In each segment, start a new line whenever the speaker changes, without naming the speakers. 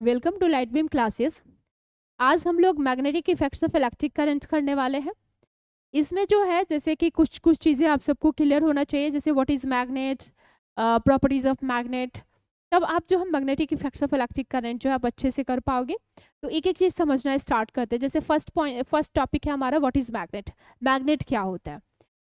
Welcome to light beam classes. आज हम लोग magnetic effects of electric current करने वाले हैं। इसमें जो है जैसे कि कुछ कुछ चीज़ें आप सबको क्लियर होना चाहिए, जैसे what is magnet, properties of magnet. तब आप जो हम magnetic effects of electric current जो है आप अच्छे से कर पाओगे। तो एक एक चीज़ समझना स्टार्ट करते हैं। जैसे फर्स्ट टॉपिक है हमारा व्हाट इज़ मैग्नेट। मैग्नेट क्या होता है?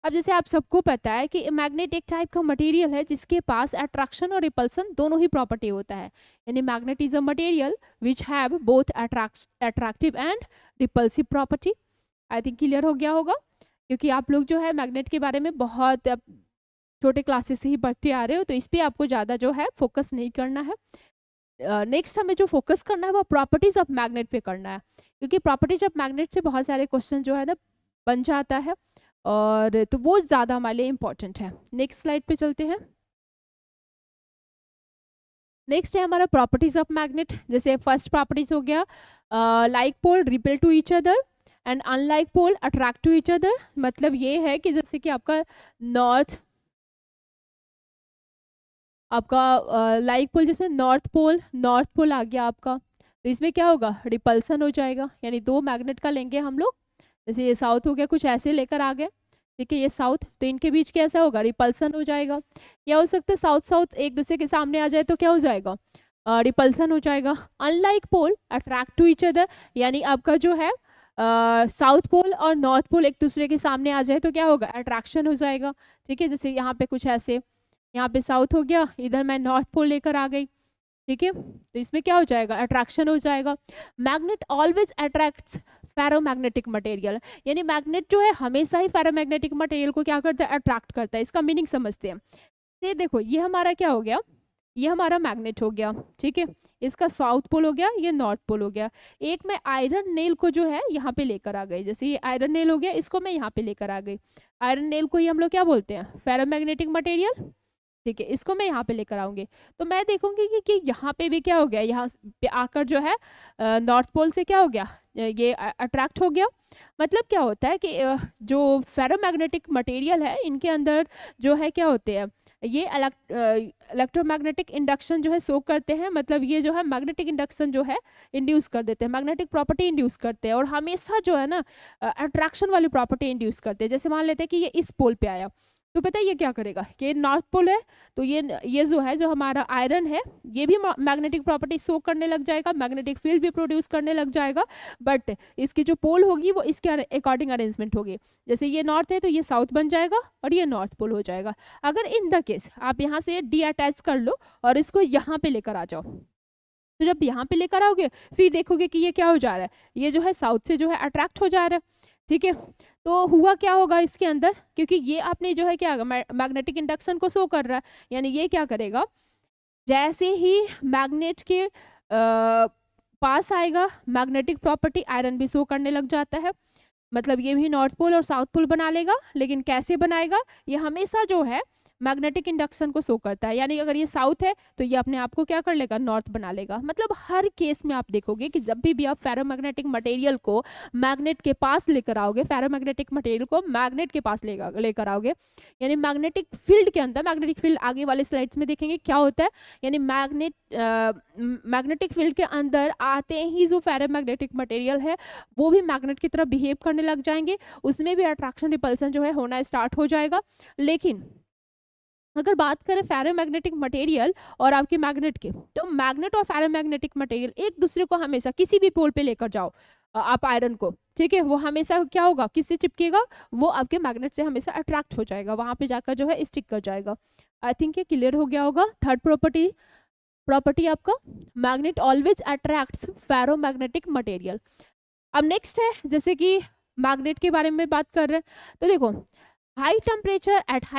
अब जैसे आप सबको पता है कि मैग्नेट एक टाइप का मटेरियल है जिसके पास अट्रैक्शन और रिपल्सन दोनों ही प्रॉपर्टी होता है। यानी magnet is a material which have both attractive and repulsive property. I think clear हो गया होगा, क्योंकि आप लोग जो है मैग्नेट के बारे में बहुत छोटे क्लासेस से ही पढ़ते आ रहे हो, तो इस पर आपको ज़्यादा जो है फोकस नहीं करना है। नेक्स्ट हमें जो फोकस करना है वो प्रॉपर्टीज ऑफ मैग्नेट पे करना है, क्योंकि प्रॉपर्टीज ऑफ मैग्नेट से बहुत सारे क्वेश्चन जो है ना बन जाता है, और तो वो ज़्यादा हमारे लिए इम्पोर्टेंट है। नेक्स्ट स्लाइड पे चलते हैं। नेक्स्ट है हमारा प्रॉपर्टीज ऑफ मैग्नेट। जैसे फर्स्ट प्रॉपर्टीज हो गया like pole repel to each other and unlike pole attract to each other. मतलब ये है कि जैसे कि आपका लाइक पोल, जैसे नॉर्थ पोल आ गया आपका, तो इसमें क्या होगा, रिपल्सन हो जाएगा। यानी दो मैग्नेट का लेंगे हम लोग, जैसे ये साउथ हो गया, कुछ ऐसे लेकर आ गए, ठीक है, ये साउथ, तो इनके बीच कैसा होगा, रिपल्सन हो जाएगा। या हो सकता है साउथ साउथ एक दूसरे के सामने आ जाए तो क्या हो जाएगा, रिपल्सन हो जाएगा। Unlike pole attract to each other, यानी आपका जो है साउथ पोल और नॉर्थ पोल एक दूसरे के सामने आ जाए तो क्या होगा, अट्रैक्शन हो जाएगा। ठीक है, जैसे यहाँ पे कुछ ऐसे, यहाँ पे साउथ हो गया, इधर मैं नॉर्थ पोल लेकर आ गई, ठीक है, तो इसमें क्या हो जाएगा, अट्रैक्शन हो जाएगा। Magnet always attracts ferromagnetic material, यानी मैग्नेट जो है हमेशा ही फेरोमैग्नेटिक मटेरियल को क्या करता है, अट्रैक्ट करता है। इसका मीनिंग समझते हैं। ये देखो, ये हमारा क्या हो गया, ये हमारा मैग्नेट हो गया, ठीक है, इसका साउथ पोल हो गया, ये नॉर्थ पोल हो गया। एक मैं आयरन नेल को जो है यहाँ पे लेकर आ गई, जैसे ये आयरन नेल हो गया, इसको मैं यहाँ पे लेकर आ गई। आयरन नेल को ही हम लोग क्या बोलते हैं, फेरोमैग्नेटिक मटेरियल, ठीक है, इसको मैं यहाँ पे लेकर आऊंगी। तो मैं देखूंगी कि यहाँ पे भी क्या हो गया, यहाँ पे आकर जो है नॉर्थ पोल से क्या हो गया, ये अट्रैक्ट हो गया। मतलब क्या होता है कि जो फेरोमैग्नेटिक मटेरियल है इनके अंदर जो है क्या होते हैं, ये इलेक्ट्रोमैग्नेटिक इंडक्शन जो है शो करते हैं। मतलब ये जो है मैग्नेटिक इंडक्शन जो है इंड्यूस कर देते हैं, मैग्नेटिक प्रॉपर्टी इंड्यूस करते हैं, और हमेशा जो है ना अट्रैक्शन वाली प्रॉपर्टी इंड्यूस करते हैं। जैसे मान लेते हैं कि ये इस पोल पे आया, तो पता है ये क्या करेगा, कि नॉर्थ पोल है, तो ये जो है, जो हमारा आयरन है, ये भी मैग्नेटिक प्रॉपर्टी शो करने लग जाएगा, मैग्नेटिक फील्ड भी प्रोड्यूस करने लग जाएगा। बट इसकी जो पोल होगी वो इसके अकॉर्डिंग अरेंजमेंट होगी। जैसे ये नॉर्थ है तो ये साउथ बन जाएगा और ये नॉर्थ पोल हो जाएगा। अगर इन द केस आप यहाँ से डी अटैच कर लो और इसको यहाँ पे लेकर आ जाओ, तो जब यहाँ पे लेकर आओगे फिर देखोगे कि ये क्या हो जा रहा है, ये जो है साउथ से जो है अट्रैक्ट हो जा रहा है। ठीक है, तो हुआ क्या होगा इसके अंदर, क्योंकि ये आपने जो है क्या मैग्नेटिक इंडक्शन को शो कर रहा है, यानी ये क्या करेगा, जैसे ही मैग्नेट के पास आएगा मैग्नेटिक प्रॉपर्टी आयरन भी शो करने लग जाता है। मतलब ये भी नॉर्थ पोल और साउथ पोल बना लेगा, लेकिन कैसे बनाएगा, ये हमेशा जो है मैग्नेटिक इंडक्शन को शो करता है। यानी अगर ये साउथ है तो ये अपने आप को क्या कर लेगा, नॉर्थ बना लेगा। मतलब हर केस में आप देखोगे कि जब भी आप फेरोमैग्नेटिक मटेरियल को मैग्नेट के पास लेकर आओगे, फेरोमैग्नेटिक मटेरियल को मैग्नेट के पास लेकर आओगे, यानी मैग्नेटिक फील्ड के अंदर, मैग्नेटिक फील्ड आगे वाले स्लाइड्स में देखेंगे क्या होता है, यानी मैग्नेटिक फील्ड के अंदर आते ही जो फेरोमैग्नेटिक मटेरियल है वो भी मैग्नेट की तरह बिहेव करने लग जाएंगे, उसमें भी अट्रैक्शन रिपल्सन जो है होना स्टार्ट हो जाएगा। लेकिन अगर बात करें फेरोमैग्नेटिक मटेरियल और आपके मैग्नेट के, तो मैग्नेट और फेरोमैग्नेटिक मटेरियल एक दूसरे को हमेशा किसी भी पोल पे लेकर जाओ आप आयरन को, ठीक है, वो हमेशा क्या होगा, किससे चिपकेगा, वो आपके मैग्नेट से हमेशा अट्रैक्ट हो जाएगा, वहां पे जाकर जो है स्टिक कर जाएगा। आई थिंक ये क्लियर हो गया होगा। थर्ड प्रॉपर्टी आपका, magnet always attracts ferromagnetic material. अब नेक्स्ट है, जैसे कि मैग्नेट के बारे में बात कर रहे हैं, तो देखो high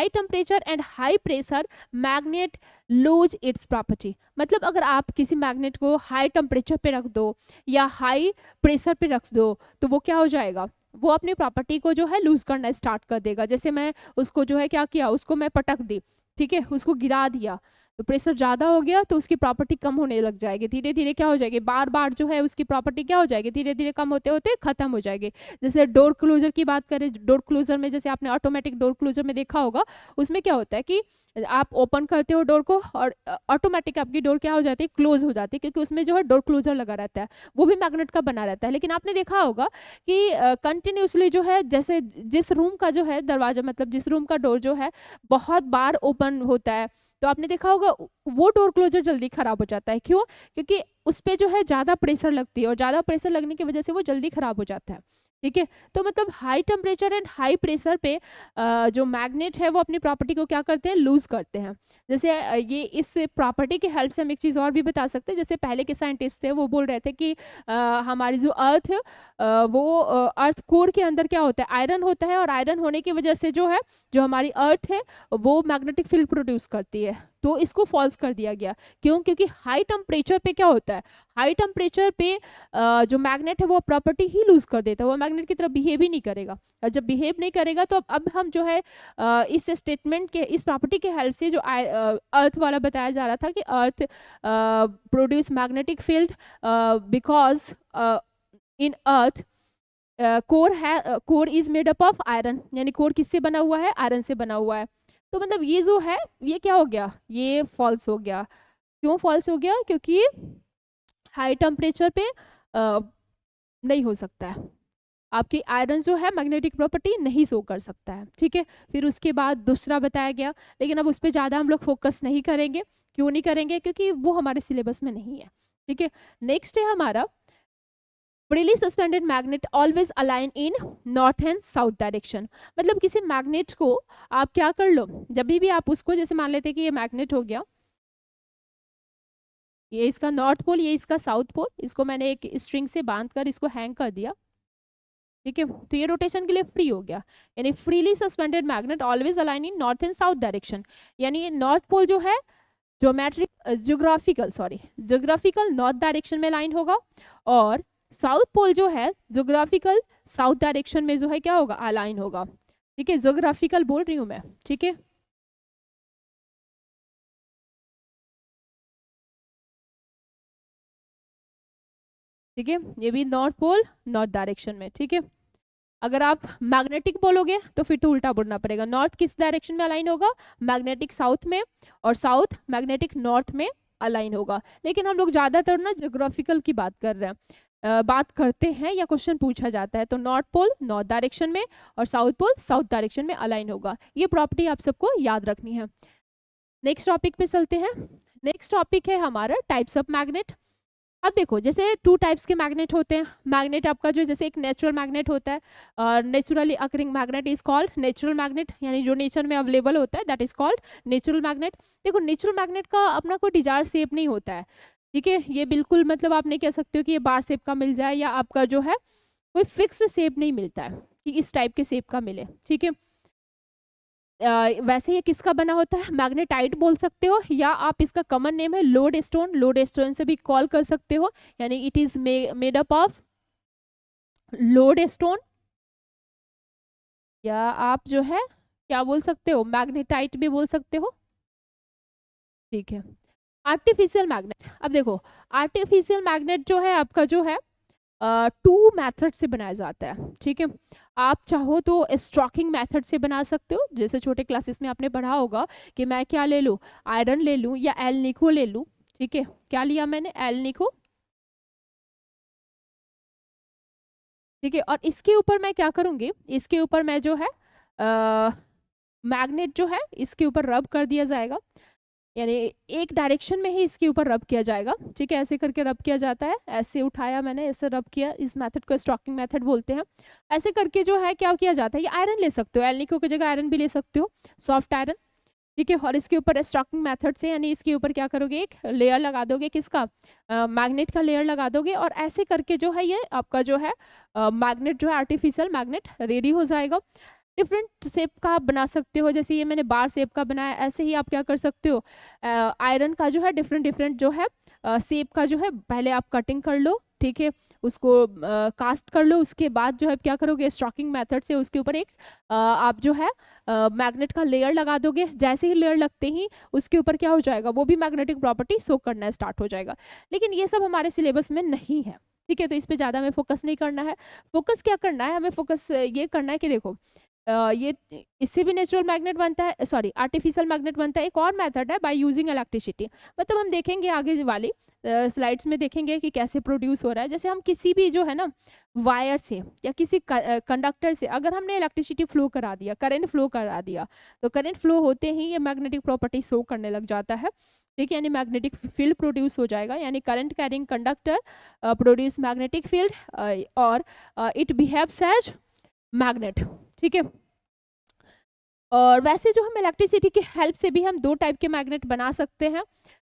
temperature and high pressure magnet lose its property. मतलब अगर आप किसी मैग्नेट को हाई टेम्परेचर पे रख दो या हाई प्रेशर पे रख दो तो वो क्या हो जाएगा, वो अपनी प्रॉपर्टी को जो है लूज करना स्टार्ट कर देगा। जैसे मैं उसको जो है क्या किया, उसको मैं पटक दी, ठीक है, उसको गिरा दिया, तो प्रेशर ज़्यादा हो गया तो उसकी प्रॉपर्टी कम होने लग जाएगी, धीरे धीरे क्या हो जाएगी, बार बार जो है उसकी प्रॉपर्टी क्या हो जाएगी, धीरे धीरे कम होते होते खत्म हो जाएगी। जैसे डोर क्लोजर की बात करें, डोर क्लोजर में जैसे आपने ऑटोमेटिक डोर क्लोजर में देखा होगा, उसमें क्या होता है कि आप ओपन करते हो डोर को और ऑटोमेटिक आपकी डोर क्या हो जाती है, क्लोज हो जाती है, क्योंकि उसमें जो है डोर क्लोजर लगा रहता है, वो भी मैग्नेट का बना रहता है। लेकिन आपने देखा होगा कि कंटिन्यूसली जो है, जैसे जिस रूम का जो है दरवाजा, मतलब जिस रूम का डोर जो है बहुत बार ओपन होता है, तो आपने देखा होगा वो डोर क्लोजर जल्दी खराब हो जाता है। क्यों? क्योंकि उस पर जो है ज़्यादा प्रेशर लगती है और ज़्यादा प्रेशर लगने की वजह से वो जल्दी खराब हो जाता है। ठीक है, तो मतलब high temperature and high pressure पे जो मैग्नेट है वो अपनी प्रॉपर्टी को क्या करते हैं, लूज करते हैं। जैसे ये इस प्रॉपर्टी की हेल्प से हम एक चीज़ और भी बता सकते हैं। जैसे पहले के साइंटिस्ट थे वो बोल रहे थे कि हमारी जो अर्थ है वो अर्थ कोर के अंदर क्या होता है, आयरन होता है, और आयरन होने की वजह से जो है जो हमारी अर्थ है वो मैग्नेटिक फील्ड प्रोड्यूस करती है। तो इसको फॉल्स कर दिया गया। क्यों? क्योंकि हाई टेम्परेचर पे क्या होता है, हाई टेम्परेचर पे जो मैग्नेट है वो प्रॉपर्टी ही लूज कर देता है, वो मैग्नेट की तरफ बिहेव ही नहीं करेगा। और जब बिहेव नहीं करेगा तो अब हम जो है इस स्टेटमेंट के, इस प्रॉपर्टी के हेल्प से जो अर्थ वाला बताया जा रहा था कि earth produce magnetic field because in earth core है, core is made up of iron, यानी कोर किससे बना हुआ है, आयरन से बना हुआ है। तो मतलब ये जो है ये क्या हो गया, ये फॉल्स हो गया। क्यों फॉल्स हो गया? क्योंकि हाई टेम्परेचर पे नहीं हो सकता है, आपकी आयरन जो है मैग्नेटिक प्रॉपर्टी नहीं शो कर सकता है। ठीक है, फिर उसके बाद दूसरा बताया गया, लेकिन अब उस पर ज़्यादा हम लोग फोकस नहीं करेंगे। क्यों नहीं करेंगे? क्योंकि वो हमारे सिलेबस में नहीं है। ठीक है, नेक्स्ट है हमारा freely suspended magnet always align in north and south direction. मतलब किसी मैग्नेट को आप क्या कर लो, जब भी आप उसको, जैसे मान लेते कि ये मैग्नेट हो गया, ये इसका नॉर्थ पोल, ये इसका साउथ पोल, इसको मैंने एक स्ट्रिंग से बांध कर इसको हैंग कर दिया। ठीक है, तो ये रोटेशन के लिए फ्री हो गया। यानी freely suspended magnet always align in north and south direction. यानी नॉर्थ पोल जो है ज्योग्राफिकल नॉर्थ डायरेक्शन में लाइन होगा, और साउथ पोल जो है ज्योग्राफिकल साउथ डायरेक्शन में जो है क्या होगा, अलाइन होगा। ठीक है, ज्योग्राफिकल बोल रही हूँ मैं। ठीक है, ठीक है, ये भी नॉर्थ पोल नॉर्थ डायरेक्शन में। ठीक है, अगर आप मैग्नेटिक बोलोगे तो फिर तो उल्टा बोलना पड़ेगा। नॉर्थ किस डायरेक्शन में अलाइन होगा, मैग्नेटिक साउथ में, और साउथ मैग्नेटिक नॉर्थ में अलाइन होगा। लेकिन हम लोग ज्यादातर ना ज्योग्राफिकल की बात कर रहे हैं, बात करते हैं या क्वेश्चन पूछा जाता है तो नॉर्थ पोल नॉर्थ डायरेक्शन में और साउथ पोल साउथ डायरेक्शन में अलाइन होगा। ये प्रॉपर्टी आप सबको याद रखनी है। नेक्स्ट टॉपिक पे चलते हैं। नेक्स्ट टॉपिक है हमारा टाइप्स ऑफ मैग्नेट। अब देखो, जैसे टू टाइप्स के मैग्नेट होते हैं। मैग्नेट आपका जो जैसे एक नेचुरल मैग्नेट होता है, naturally occurring magnet is called natural magnet, यानी जो नेचर में अवेलेबल होता है that is called natural magnet. देखो, नेचुरल मैग्नेट का अपना कोई डिजायर शेप नहीं होता है। ठीक है, ये बिल्कुल मतलब आप नहीं कह सकते हो कि ये बार शेप का मिल जाए, या आपका जो है कोई फिक्स्ड शेप नहीं मिलता है कि इस टाइप के शेप का मिले। ठीक है, वैसे ये किसका बना होता है, मैग्नेटाइट बोल सकते हो, या आप इसका कॉमन नेम है लोड स्टोन, लोड स्टोन से भी कॉल कर सकते हो। यानी it is made up of load stone, या आप जो है क्या बोल सकते हो, मैग्नेटाइट भी बोल सकते हो। ठीक है, आर्टिफिशियल मैग्नेट। अब देखो, आर्टिफिशियल मैग्नेट जो है आपका जो है टू मेथड से बनाया जाता है। ठीक है, आप चाहो तो स्ट्रोकिंग मेथड से बना सकते हो, जैसे छोटे क्लासेस में आपने पढ़ा होगा कि मैं क्या ले लूँ, आयरन ले लूँ या एल निको ले लूँ। ठीक है, क्या लिया मैंने, एल निको। ठीक है, और इसके ऊपर मैं क्या करूँगी, इसके ऊपर मैं जो है मैग्नेट जो है इसके ऊपर रब कर दिया जाएगा, यानी एक डायरेक्शन में ही इसके ऊपर रब किया जाएगा। ठीक है, ऐसे करके रब किया जाता है, ऐसे उठाया मैंने, ऐसे रब किया, इस मेथड को स्टॉकिंग मेथड बोलते हैं। ऐसे करके जो है क्या किया जाता है, ये आयरन ले सकते हो, एल्निको की जगह आयरन भी ले सकते हो, सॉफ्ट आयरन। ठीक है, और इसके ऊपर स्टॉकिंग मेथड से, यानी इसके ऊपर क्या करोगे, एक लेयर लगा दोगे, किसका, मैग्नेट का लेयर लगा दोगे, और ऐसे करके जो है ये आपका जो है मैग्नेट जो है आर्टिफिशियल मैग्नेट रेडी हो जाएगा। डिफरेंट शेप का आप बना सकते हो, जैसे ये मैंने बार शेप का बनाया, ऐसे ही आप क्या कर सकते हो, आयरन का जो है डिफरेंट डिफरेंट जो है शेप का जो है पहले आप कटिंग कर लो। ठीक है, उसको कास्ट कर लो, उसके बाद जो है क्या करोगे, स्टॉकिंग मेथड से उसके ऊपर एक आप जो है मैग्नेट का लेयर लगा दोगे। जैसे ही लेयर लगते ही उसके ऊपर क्या हो जाएगा, वो भी मैग्नेटिक प्रॉपर्टी शो करना स्टार्ट हो जाएगा। लेकिन ये सब हमारे सिलेबस में नहीं है, ठीक है, तो इस पे ज़्यादा हमें फोकस नहीं करना है। फोकस क्या करना है, हमें फोकस ये करना है कि देखो ये इससे भी नेचुरल मैग्नेट बनता है, सॉरी आर्टिफिशियल मैग्नेट बनता है। एक और मेथड है बाय यूजिंग इलेक्ट्रिसिटी, मतलब हम देखेंगे आगे वाली स्लाइड्स में देखेंगे कि कैसे प्रोड्यूस हो रहा है। जैसे हम किसी भी जो है ना वायर से या किसी कंडक्टर से अगर हमने इलेक्ट्रिसिटी फ्लो करा दिया, करंट फ्लो करा दिया, तो करंट फ्लो होते ही ये मैग्नेटिक प्रॉपर्टी शो करने लग जाता है, ठीक है, यानी मैग्नेटिक फील्ड प्रोड्यूस हो जाएगा, यानी current carrying conductor produce magnetic field और इट बिहेव्स एज मैग्नेट, ठीक है। और वैसे जो हम इलेक्ट्रिसिटी की हेल्प से भी हम दो टाइप के मैग्नेट बना सकते हैं।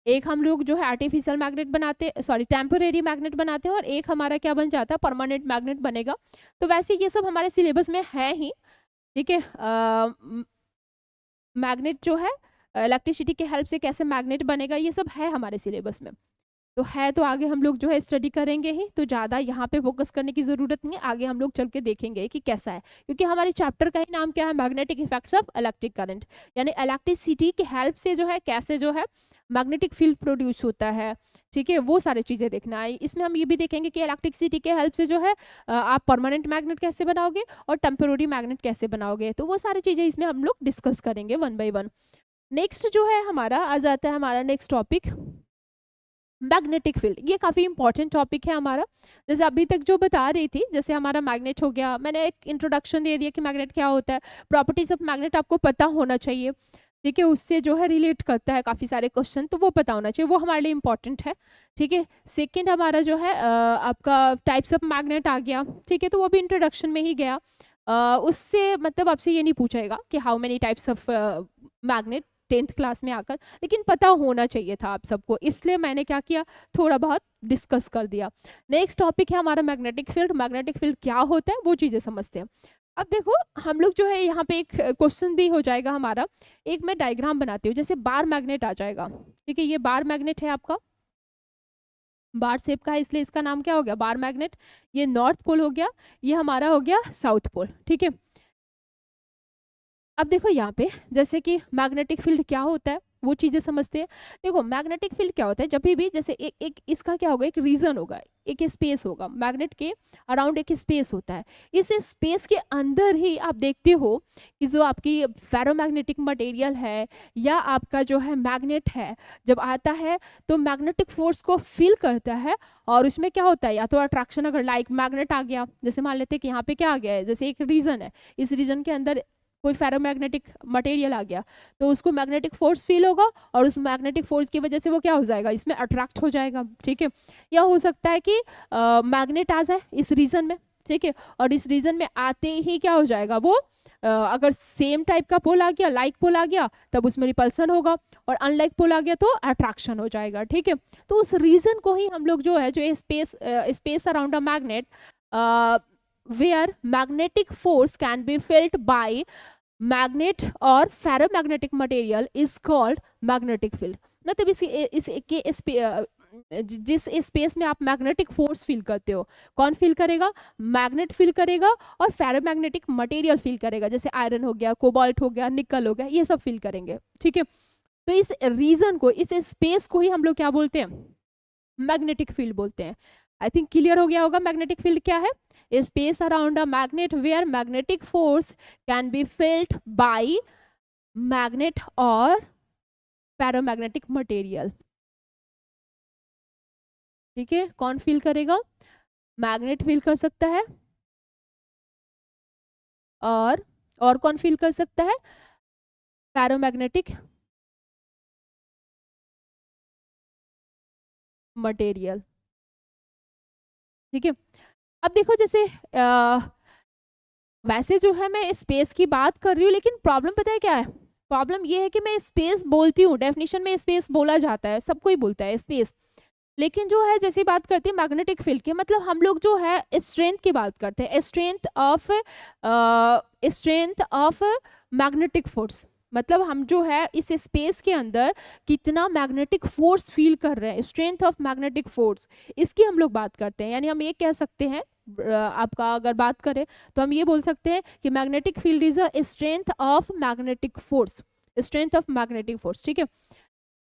एक हम लोग जो है आर्टिफिशियल मैग्नेट बनाते, सॉरी टेम्पोरेरी मैग्नेट बनाते हैं, और एक हमारा क्या बन जाता है, परमानेंट मैग्नेट बनेगा। तो वैसे ये सब हमारे सिलेबस में है ही, ठीक है। मैग्नेट जो है इलेक्ट्रिसिटी के हेल्प से कैसे मैग्नेट बनेगा, ये सब है हमारे सिलेबस में, तो है, तो आगे हम लोग जो है स्टडी करेंगे ही, तो ज़्यादा यहाँ पे फोकस करने की ज़रूरत नहीं है, आगे हम लोग चल के देखेंगे कि कैसा है, क्योंकि हमारे चैप्टर का ही नाम क्या है, magnetic effects of electric current, यानी इलेक्ट्रिसिटी की हेल्प से जो है कैसे जो है मैग्नेटिक फील्ड प्रोड्यूस होता है, ठीक है, वो सारी चीज़ें देखना है। इसमें हम ये भी देखेंगे कि इलेक्ट्रिसिटी के हेल्प से जो है आप परमानेंट मैग्नेट कैसे बनाओगे और टेम्पोररी मैग्नेट कैसे बनाओगे, तो वो सारी चीज़ें इसमें हम लोग डिस्कस करेंगे वन बाई वन। नेक्स्ट जो है हमारा आ जाता है हमारा नेक्स्ट टॉपिक मैग्नेटिक फील्ड। ये काफ़ी इंपॉर्टेंट टॉपिक है हमारा। जैसे अभी तक जो बता रही थी, जैसे हमारा मैग्नेट हो गया, मैंने एक इंट्रोडक्शन दे दिया कि मैग्नेट क्या होता है, प्रॉपर्टीज ऑफ मैग्नेट आपको पता होना चाहिए, ठीक है, उससे जो है रिलेट करता है काफ़ी सारे क्वेश्चन, तो वो पता होना चाहिए, वो हमारे लिए इंपॉर्टेंट है, ठीक है। सेकेंड हमारा जो है आपका टाइप्स ऑफ मैग्नेट आ गया, ठीक है, तो वो भी इंट्रोडक्शन में ही गया। उससे मतलब आपसे ये नहीं पूछेगा कि how many types of magnet 10th class में आकर, लेकिन पता होना चाहिए था आप सबको, इसलिए मैंने क्या किया, थोड़ा बहुत डिस्कस कर दिया। नेक्स्ट टॉपिक है हमारा मैग्नेटिक फील्ड। मैग्नेटिक फील्ड क्या होता है वो चीज़ें समझते हैं। अब देखो हम लोग जो है यहाँ पे एक क्वेश्चन भी हो जाएगा हमारा, एक मैं डायग्राम बनाती हूँ, जैसे बार मैग्नेट आ जाएगा, ठीक है, ये बार मैग्नेट है आपका, बार शेप का है, इसलिए इसका नाम क्या हो गया, बार मैग्नेट। ये नॉर्थ पोल हो गया, ये हमारा हो गया साउथ पोल, ठीक है। अब देखो यहाँ पे जैसे कि मैग्नेटिक फील्ड क्या होता है वो चीज़ें समझते हैं। देखो मैग्नेटिक फील्ड क्या होता है, जब भी जैसे एक इसका क्या होगा, एक रीजन होगा, एक स्पेस होगा, मैग्नेट के अराउंड एक स्पेस होता है, इस स्पेस के अंदर ही आप देखते हो कि जो आपकी फेरोमैग्नेटिक मटेरियल है या आपका जो है मैग्नेट है, जब आता है तो मैग्नेटिक फोर्स को फील करता है, और उसमें क्या होता है, या तो अट्रैक्शन, अगर लाइक मैग्नेट आ गया, जैसे मान लेते हैं कि यहाँ पे क्या आ गया है, जैसे एक रीजन है, इस रीजन के अंदर कोई फेरोमैग्नेटिक मटेरियल आ गया, तो उसको मैग्नेटिक फोर्स फील होगा, और उस मैग्नेटिक फोर्स की वजह से वो क्या हो जाएगा, इसमें अट्रैक्ट हो जाएगा, ठीक है। या हो सकता है कि मैग्नेट आ जाए इस रीजन में, ठीक है, और इस रीजन में आते ही क्या हो जाएगा, वो अगर सेम टाइप का पोल आ गया, लाइक पोल आ गया, तब उसमें रिपल्सन होगा, और अनलाइक पोल आ गया तो अट्रैक्शन हो जाएगा, ठीक है। तो उस रीजन को ही हम लोग जो है, जो space around a magnet where magnetic force can be felt by magnet और ferromagnetic material is called magnetic field। मतलब जिस स्पेस में आप मैग्नेटिक फोर्स फील करते हो, कौन फील करेगा, मैग्नेट फील करेगा, और फेरोमैग्नेटिक मटेरियल फील करेगा, जैसे आयरन हो गया, कोबाल्ट हो गया, निकल हो गया, ये सब फील करेंगे, ठीक है। तो इस रीजन को, इस स्पेस को ही हम लोग क्या बोलते हैं, मैग्नेटिक फील्ड बोलते हैं। आई थिंक क्लियर हो गया होगा मैग्नेटिक फील्ड क्या है। A space around a magnet where magnetic force can be felt by magnet or ferromagnetic material। ठीक है, कौन फील करेगा, मैग्नेट फील कर सकता है, और कौन फील कर सकता है, फेरोमैग्नेटिक मटेरियल, ठीक है। अब देखो जैसे वैसे जो है मैं स्पेस की बात कर रही हूँ, लेकिन प्रॉब्लम पता है क्या है, प्रॉब्लम ये है कि मैं स्पेस बोलती हूँ, डेफिनेशन में स्पेस बोला जाता है, सब कोई बोलता है स्पेस, लेकिन जो है जैसे बात करते हैं मैग्नेटिक फील्ड की, मतलब हम लोग जो है स्ट्रेंथ की बात करते हैं, स्ट्रेंथ ऑफ मैग्नेटिक फोर्स, मतलब हम जो है इस स्पेस के अंदर कितना मैग्नेटिक फोर्स फील कर रहे हैं, स्ट्रेंथ ऑफ मैग्नेटिक फोर्स, इसकी हम लोग बात करते हैं। यानी हम ये कह सकते हैं, आपका अगर बात करें तो हम ये बोल सकते हैं कि magnetic field is a strength of magnetic force, strength of magnetic force, ठीक है।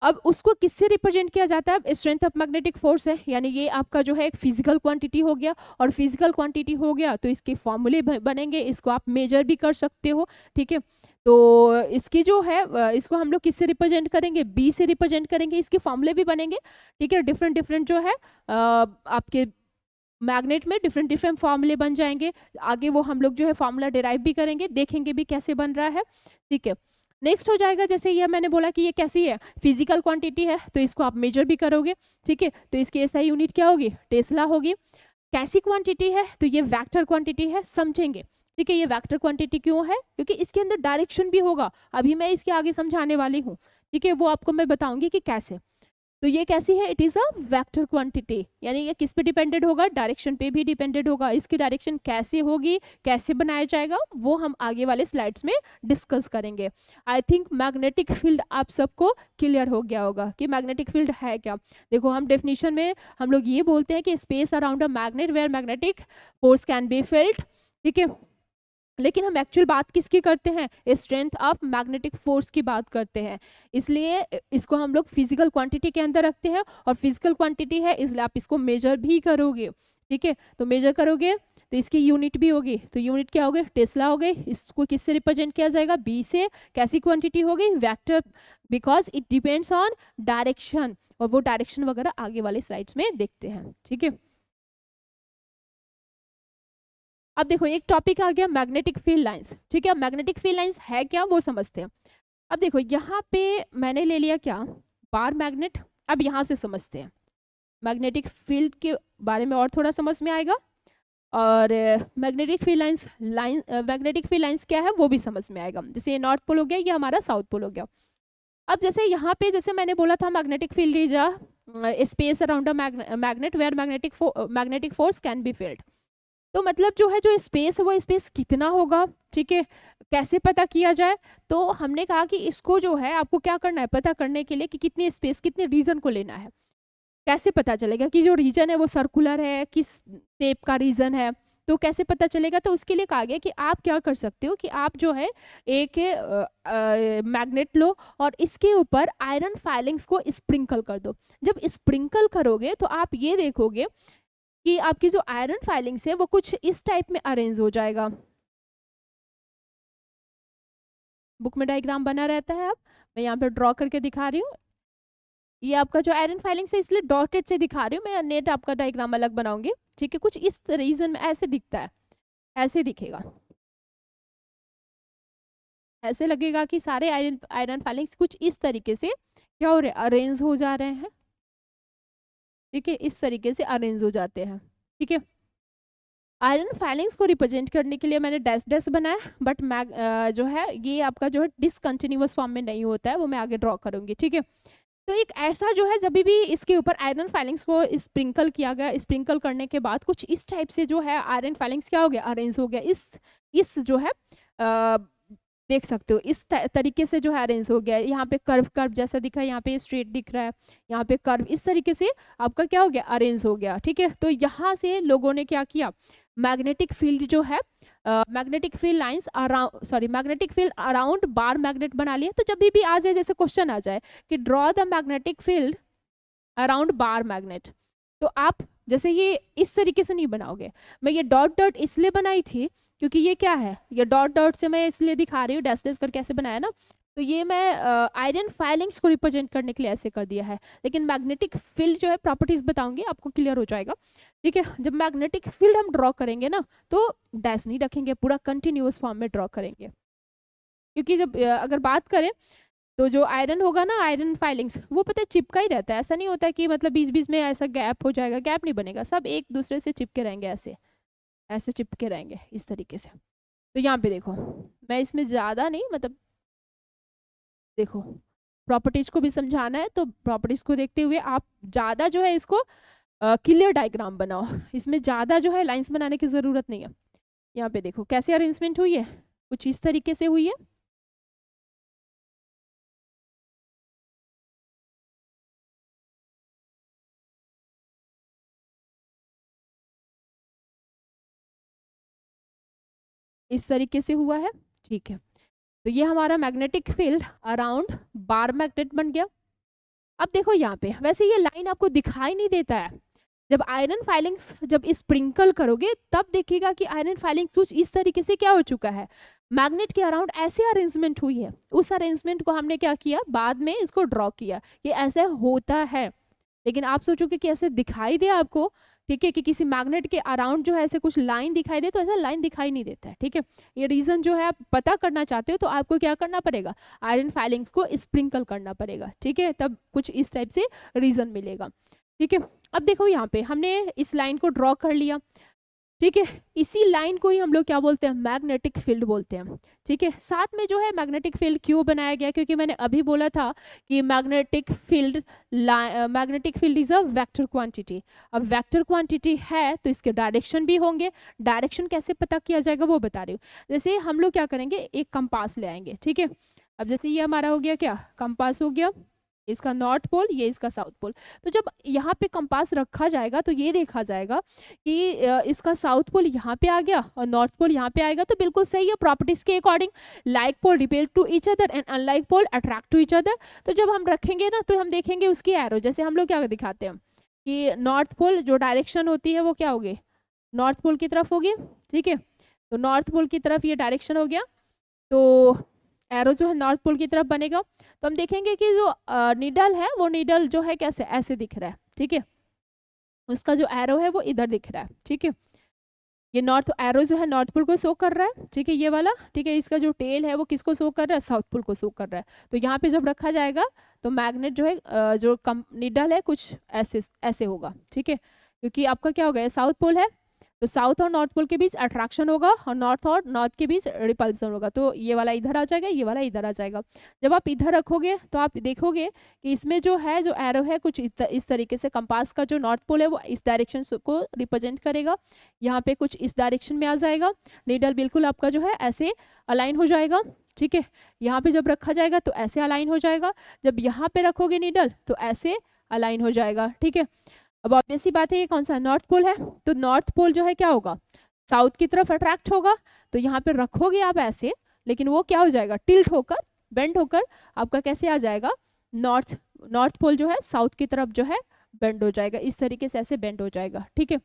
अब उसको किससे रिप्रेजेंट किया जाता है? स्ट्रेंथ ऑफ मैग्नेटिक फोर्स है, यानी ये आपका जो है एक फिजिकल क्वांटिटी हो गया, और फिजिकल क्वांटिटी हो गया तो इसके फॉर्मूले बनेंगे, इसको आप मेजर भी कर सकते हो, ठीक है। तो इसकी जो है इसको हम लोग किससे रिप्रेजेंट करेंगे? बी से रिप्रेजेंट करेंगे, इसके फॉर्मूले भी बनेंगे, ठीक है। डिफरेंट डिफरेंट जो है आपके मैग्नेट में डिफरेंट डिफरेंट फॉर्मूले बन जाएंगे। आगे वो हम लोग जो है फॉर्मूला डिराइव भी करेंगे, देखेंगे भी कैसे बन रहा है, ठीक है। नेक्स्ट हो जाएगा, जैसे ये मैंने बोला कि ये कैसी है, फिजिकल क्वांटिटी है, तो इसको आप मेजर भी करोगे, ठीक है। तो इसकी एसआई यूनिट क्या होगी? टेस्ला होगी। कैसी क्वांटिटी है? तो ये वेक्टर क्वांटिटी है, समझेंगे, ठीक है। ये वेक्टर क्वांटिटी क्यों है? क्योंकि इसके अंदर डायरेक्शन भी होगा, अभी मैं इसके आगे समझाने वाली हूँ, ठीक है। वो आपको मैं बताऊंगी कि कैसे। तो ये कैसी है? It is a vector quantity, यानी ये किस पे डिपेंडेड होगा? डायरेक्शन पे भी डिपेंडेड होगा। इसकी डायरेक्शन कैसे होगी, कैसे बनाया जाएगा, वो हम आगे वाले स्लाइड्स में डिस्कस करेंगे। आई थिंक मैग्नेटिक फील्ड आप सबको क्लियर हो गया होगा कि मैग्नेटिक फील्ड है क्या। देखो, हम डेफिनेशन में हम लोग ये बोलते हैं कि space around a magnet where magnetic force can be felt, ठीक है। लेकिन हम एक्चुअल बात किसकी करते हैं? स्ट्रेंथ ऑफ मैग्नेटिक फोर्स की बात करते हैं, इसलिए इसको हम लोग फिजिकल क्वांटिटी के अंदर रखते हैं, और फिजिकल क्वांटिटी है इसलिए आप इसको मेजर भी करोगे, ठीक है। तो मेजर करोगे तो इसकी यूनिट भी होगी, तो यूनिट क्या हो गई? टेस्ला हो गई। इसको किससे रिप्रेजेंट किया जाएगा? बी से। कैसी क्वांटिटी हो गई? Vector, because it depends on direction, और वो डायरेक्शन वगैरह आगे वाले स्लाइड्स में देखते हैं, ठीक है। अब देखो, एक टॉपिक आ गया मैग्नेटिक फील्ड लाइंस, ठीक है। मैग्नेटिक फील्ड लाइंस है क्या, वो समझते हैं। अब देखो, यहाँ पे मैंने ले लिया क्या? Bar magnet. अब यहाँ से समझते हैं मैग्नेटिक फील्ड के बारे में, और थोड़ा समझ में आएगा, और मैग्नेटिक फील्ड लाइंस क्या है वो भी समझ में आएगा। जैसे ये नॉर्थ पोल हो गया, ये हमारा साउथ पोल हो गया। अब जैसे यहाँ पे जैसे मैंने बोला था, magnetic field is a space around a magnet where magnetic force can be field. तो मतलब जो है, जो स्पेस है वो स्पेस कितना होगा, ठीक है। कैसे पता किया जाए? तो हमने कहा कि इसको जो है आपको क्या करना है, पता करने के लिए कि कितनी स्पेस, कितने रीजन को लेना है। कैसे पता चलेगा कि जो रीजन है वो सर्कुलर है, किस शेप का रीजन है, तो कैसे पता चलेगा? तो उसके लिए कहा गया कि आप क्या कर सकते हो कि आप जो है एक मैग्नेट लो, और इसके ऊपर आयरन फाइलिंग्स को स्प्रिंकल कर दो। जब स्प्रिंकल करोगे तो आप ये देखोगे कि आपकी जो आयरन फाइलिंग्स है वो कुछ इस टाइप में अरेंज हो जाएगा। बुक में डायग्राम बना रहता है, अब मैं यहाँ पे ड्रॉ करके दिखा रही हूँ। ये आपका जो आयरन फाइलिंग्स है इसलिए डॉटेड से दिखा रही हूँ मैं, नेट आपका डायग्राम अलग बनाऊंगी, ठीक है। कुछ इस रीजन में ऐसे दिखता है, ऐसे दिखेगा, ऐसे लगेगा कि सारे आयरन आयरन फाइलिंग्स कुछ इस तरीके से क्या हो रहे, अरेंज हो जा रहे हैं, ठीक है। इस तरीके से अरेंज हो जाते हैं, ठीक है। आयरन फाइलिंग्स को रिप्रेजेंट करने के लिए मैंने डैश डैश बनाया, बट जो है ये आपका जो है डिसकंटिन्यूअस फॉर्म में नहीं होता है, वो मैं आगे ड्रॉ करूंगी, ठीक है। तो एक ऐसा जो है, जब भी इसके ऊपर आयरन फाइलिंग्स को स्प्रिंकल किया गया, स्प्रिंकल करने के बाद कुछ इस टाइप से जो है आयरन फाइलिंग्स क्या हो गया, अरेंज हो गया। इस जो है देख सकते हो, इस तरीके से जो है अरेंज हो गया। यहाँ पे कर्व कर्व जैसा दिखा है, यहाँ पे स्ट्रेट दिख रहा है, यहाँ पे कर्व, इस तरीके से आपका क्या हो गया, अरेंज हो गया, ठीक है। तो यहाँ से लोगों ने क्या किया, मैग्नेटिक फील्ड जो है, magnetic field lines around, sorry, magnetic field around bar magnet बना लिया। तो जब भी आ जाए, जैसे क्वेश्चन आ जाए कि draw the magnetic field around bar magnet, तो आप जैसे ये इस तरीके से नहीं बनाओगे। मैं ये डॉट डॉट इसलिए बनाई थी क्योंकि ये क्या है, ये डॉट डॉट से मैं इसलिए दिखा रही हूँ, डैश डैश करके ऐसे बनाया ना, तो ये मैं आयरन फाइलिंग्स को रिप्रेजेंट करने के लिए ऐसे कर दिया है। लेकिन मैग्नेटिक फील्ड जो है प्रॉपर्टीज बताऊंगी, आपको क्लियर हो जाएगा, ठीक है। जब मैग्नेटिक फील्ड हम ड्रॉ करेंगे ना, तो डैश नहीं रखेंगे, पूरा कंटिन्यूअस फॉर्म में ड्रॉ करेंगे। क्योंकि जब अगर बात करें तो जो आयरन होगा ना, आयरन फाइलिंग्स, वो पता है चिपका ही रहता है, ऐसा नहीं होता कि मतलब बीच बीच में ऐसा गैप हो जाएगा, गैप नहीं बनेगा, सब एक दूसरे से चिपके रहेंगे, ऐसे ऐसे चिपके रहेंगे इस तरीके से। तो यहाँ पे देखो, मैं इसमें ज़्यादा नहीं, मतलब देखो, प्रॉपर्टीज को भी समझाना है, तो प्रॉपर्टीज को देखते हुए आप ज़्यादा जो है इसको क्लियर डायग्राम बनाओ, इसमें ज़्यादा जो है लाइंस बनाने की ज़रूरत नहीं है। यहाँ पे देखो कैसे अरेंजमेंट हुई है, कुछ इस तरीके से हुई है, इस तरीके से हुआ है, ठीक है। तो ये हमारा magnetic field around bar magnet बन गया। अब देखो यहाँ पे वैसे ये लाइन आपको दिखाई नहीं देता है, जब आयरन फाइलिंग्स जब स्प्रिंकल करोगे तब देखिएगा कि आयरन फाइलिंग कुछ इस तरीके से क्या हो चुका है, मैग्नेट के अराउंड ऐसे अरेंजमेंट हुई है। उस अरेंजमेंट को हमने क्या किया, बाद में इसको ड्रॉ किया कि ऐसे होता है, लेकिन आप सोचोगे कि ऐसे दिखाई दे आपको, ठीक है, कि किसी मैग्नेट के अराउंड जो है ऐसे कुछ लाइन दिखाई दे, तो ऐसा लाइन दिखाई नहीं देता है, ठीक है। ये रीजन जो है आप पता करना चाहते हो तो आपको क्या करना पड़ेगा, आयरन फाइलिंग्स को स्प्रिंकल करना पड़ेगा, ठीक है, तब कुछ इस टाइप से रीजन मिलेगा, ठीक है। अब देखो यहाँ पे हमने इस लाइन को ड्रॉ कर लिया, ठीक है। इसी लाइन को ही हम लोग क्या बोलते हैं, मैग्नेटिक फील्ड बोलते हैं, ठीक है। साथ में जो है मैग्नेटिक फील्ड क्यों बनाया गया, क्योंकि मैंने अभी बोला था कि magnetic field is a vector quantity. अब वेक्टर क्वांटिटी है तो इसके डायरेक्शन भी होंगे, डायरेक्शन कैसे पता किया जाएगा वो बता रही हूँ। जैसे हम लोग क्या करेंगे, एक कंपास ले आएंगे, ठीक है। अब जैसे ये हमारा हो गया क्या, कंपास हो गया, इसका नॉर्थ पोल, ये इसका साउथ पोल। तो जब यहाँ पे कंपास रखा जाएगा तो ये देखा जाएगा कि इसका साउथ पोल यहाँ पे आ गया और नॉर्थ पोल यहाँ पे आएगा, तो बिल्कुल सही है प्रॉपर्टीज के according. Like pole repel to each other and unlike pole attract to each other. तो जब हम रखेंगे ना तो हम देखेंगे उसकी एरो, जैसे हम लोग क्या दिखाते हैं कि नॉर्थ पोल जो डायरेक्शन होती है वो क्या होगी, नॉर्थ पोल की तरफ होगी, ठीक है। तो नॉर्थ पोल की तरफ ये डायरेक्शन हो गया, तो एरो जो है नॉर्थ पोल की तरफ बनेगा। तो हम देखेंगे कि जो नीडल है वो नीडल जो है कैसे ऐसे दिख रहा है, ठीक है, उसका जो एरो है वो इधर दिख रहा है, ठीक है। ये नॉर्थ एरो जो है नॉर्थ पोल को शो कर रहा है, ठीक है, ये वाला, ठीक है। इसका जो टेल है वो किसको शो कर रहा है, साउथ पोल को शो कर रहा है। तो यहाँ पे जब रखा जाएगा तो मैग्नेट जो है जो नीडल है कुछ ऐसे ऐसे होगा, ठीक है, क्योंकि आपका क्या होगा, साउथ पोल है तो साउथ और नॉर्थ पोल के बीच अट्रैक्शन होगा और नॉर्थ के बीच रिपल्सन होगा। तो ये वाला इधर आ जाएगा, ये वाला इधर आ जाएगा। जब आप इधर रखोगे तो आप देखोगे कि इसमें जो है जो एरो है कुछ इस तरीके से, कंपास का जो नॉर्थ पोल है वो इस डायरेक्शन को रिप्रेजेंट करेगा, यहाँ पे कुछ इस डायरेक्शन में आ जाएगा, नीडल बिल्कुल आपका जो है ऐसे अलाइन हो जाएगा, ठीक है। यहाँ पे जब रखा जाएगा तो ऐसे अलाइन हो जाएगा, जब यहाँ पे रखोगे नीडल तो ऐसे अलाइन हो जाएगा, ठीक है। अब ऑब्वियस सी बात है ये कौन सा नॉर्थ पोल है, तो नॉर्थ पोल जो है क्या होगा, साउथ की तरफ अट्रैक्ट होगा। तो यहाँ पे रखोगे आप ऐसे, लेकिन वो क्या हो जाएगा, टिल्ट होकर बेंड होकर आपका कैसे आ जाएगा, नॉर्थ पोल जो है साउथ की तरफ जो है बेंड हो जाएगा, इस तरीके से ऐसे बेंड हो जाएगा, ठीक है।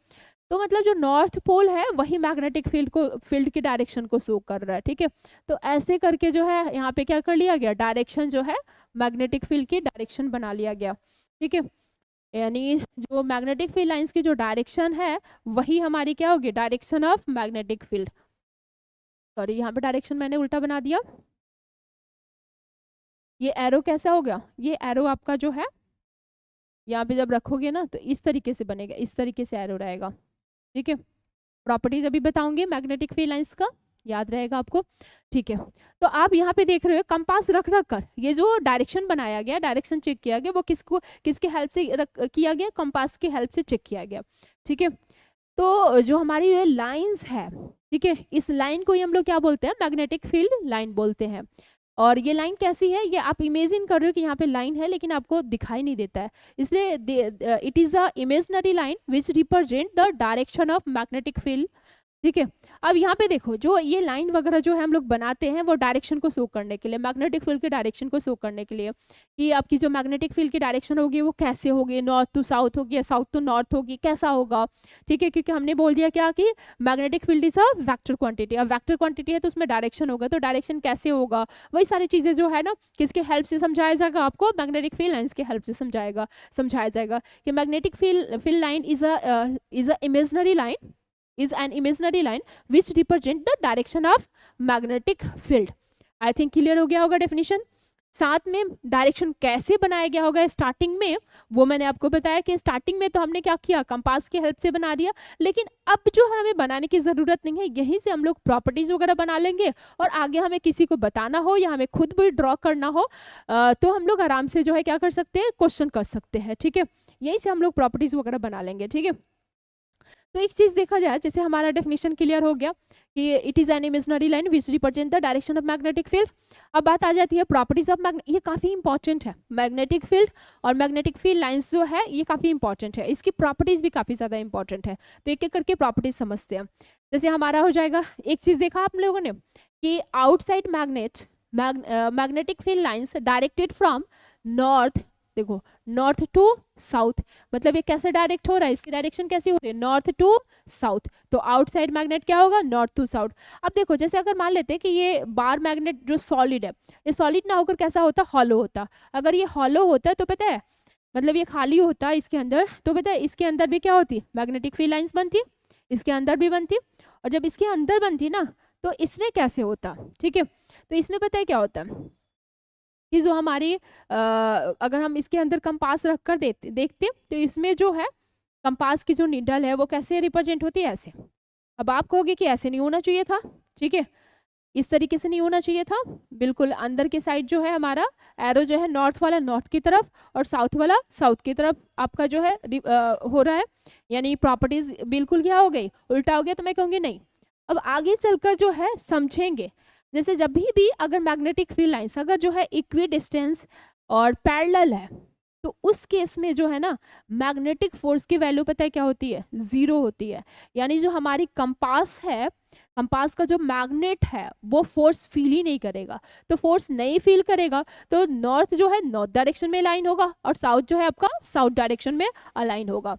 तो मतलब जो नॉर्थ पोल है वही मैग्नेटिक फील्ड की डायरेक्शन को शो कर रहा है, ठीक है। तो ऐसे करके जो है यहाँ पे क्या कर लिया गया, डायरेक्शन जो है मैग्नेटिक फील्ड की डायरेक्शन बना लिया गया, ठीक है। यानी जो मैग्नेटिक फील्ड लाइंस की जो डायरेक्शन है वही हमारी क्या होगी, direction of magnetic field. Sorry यहाँ पे डायरेक्शन मैंने उल्टा बना दिया, ये एरो कैसा हो गया, ये एरो आपका जो है यहाँ पे जब रखोगे ना तो इस तरीके से बनेगा, इस तरीके से एरो रहेगा, ठीक है। प्रॉपर्टीज अभी बताऊंगे मैग्नेटिक फील्ड लाइंस का, याद रहेगा आपको, ठीक है। तो आप यहाँ पे देख रहे हो कंपास रख कर ये जो डायरेक्शन बनाया गया, डायरेक्शन चेक किया गया, वो किसके हेल्प से किया गया, कंपास की हेल्प से चेक किया गया, ठीक है। तो जो हमारी लाइंस है, ठीक है, इस लाइन को ही हम लोग क्या बोलते हैं, मैग्नेटिक फील्ड लाइन बोलते हैं। और ये लाइन कैसी है, ये आप इमेजिन कर रहे हो कि यहाँ पे लाइन है लेकिन आपको दिखाई नहीं देता है, इसलिए it is a imaginary line which represent the direction of magnetic field, ठीक है। अब यहाँ पे देखो जो ये लाइन वगैरह जो है हम लोग बनाते हैं वो डायरेक्शन को शो करने के लिए, मैग्नेटिक फील्ड के डायरेक्शन को शो करने के लिए, कि आपकी जो मैग्नेटिक फील्ड की डायरेक्शन होगी वो कैसे होगी, नॉर्थ टू साउथ होगी या साउथ टू नॉर्थ होगी, कैसा होगा, ठीक है। क्योंकि हमने बोल दिया क्या कि magnetic field is a vector quantity, अब वेक्टर क्वांटिटी है तो उसमें डायरेक्शन होगा, तो डायरेक्शन कैसे होगा, वही सारी चीजें जो है ना किसके हेल्प से समझाया जाएगा, आपको मैग्नेटिक फील्ड लाइन्स के हेल्प से समझाया जाएगा कि magnetic field line is a imaginary line is an imaginary line which represent the direction of magnetic field. I think clear हो गया होगा डेफिनेशन। साथ में डायरेक्शन कैसे बनाया गया होगा स्टार्टिंग में, वो मैंने आपको बताया कि स्टार्टिंग में तो हमने क्या किया, कंपास की हेल्प से बना दिया, लेकिन अब जो है हमें बनाने की ज़रूरत नहीं है, यहीं से हम लोग प्रॉपर्टीज वगैरह बना लेंगे और आगे हमें किसी को बताना हो या हमें खुद भी ड्रॉ करना हो तो हम लोग आराम से जो है क्या कर सकते हैं, क्वेश्चन कर सकते हैं, ठीक है। यहीं से हम लोग प्रॉपर्टीज वगैरह बना लेंगे, ठीक है। तो एक चीज देखा जाए, जैसे हमारा डेफिनेशन क्लियर हो गया कि it is an imaginary line which represent the direction of magnetic field. अब बात आ जाती है प्रॉपर्टीज ऑफ मैग्नेट, ये काफी इंपॉर्टेंट है। मैग्नेटिक फील्ड और मैग्नेटिक फील्ड लाइंस जो है ये काफी इंपॉर्टेंट है, इसकी प्रॉपर्टीज भी काफी ज्यादा इंपॉर्टेंट है। तो एक एक करके प्रॉपर्टीज समझते हैं। जैसे हमारा हो जाएगा, एक चीज देखा आप लोगों ने कि outside magnetic field lines directed from north, देखो नॉर्थ टू साउथ, मतलब ये कैसे डायरेक्ट हो रहा है, इसकी डायरेक्शन कैसी हो रही है, नॉर्थ टू साउथ। तो आउटसाइड मैग्नेट क्या होगा, नॉर्थ टू साउथ। अब देखो जैसे अगर मान लेते हैं कि ये बार मैग्नेट जो सॉलिड है, ये सॉलिड ना होकर कैसा होता, हॉलो होता। अगर ये हॉलो होता है तो पता है, मतलब ये खाली होता है इसके अंदर, तो पता है इसके अंदर भी क्या होती, मैग्नेटिक फील्ड लाइंस बनती, इसके अंदर भी बनती। और जब इसके अंदर बनती ना, तो इसमें कैसे होता, ठीक है। तो इसमें पता है क्या होता है कि जो हमारी अगर हम इसके अंदर कंपास रख कर देखते तो इसमें जो है कंपास की जो नीडल है वो कैसे रिप्रेजेंट होती है, ऐसे। अब आप कहोगे कि ऐसे नहीं होना चाहिए था, ठीक है, इस तरीके से नहीं होना चाहिए था। बिल्कुल अंदर के साइड जो है हमारा एरो जो है नॉर्थ वाला नॉर्थ की तरफ और साउथ वाला साउथ की तरफ आपका जो है हो रहा है, यानी प्रॉपर्टीज बिल्कुल क्या हो गई, उल्टा हो गया। तो मैं कहूँगी नहीं। अब आगे चलकर जो है समझेंगे, जैसे जब भी अगर मैग्नेटिक फील्ड लाइंस अगर जो है इक्वी डिस्टेंस और पैरेलल है, तो उस केस में जो है ना मैग्नेटिक फोर्स की वैल्यू पता है क्या होती है, 0 होती है। यानी जो हमारी कंपास है, कंपास का जो मैग्नेट है वो फोर्स फील ही नहीं करेगा। तो फोर्स नहीं फील करेगा तो नॉर्थ जो है नॉर्थ डायरेक्शन में अलाइन होगा और साउथ जो है आपका साउथ डायरेक्शन में अलाइन होगा,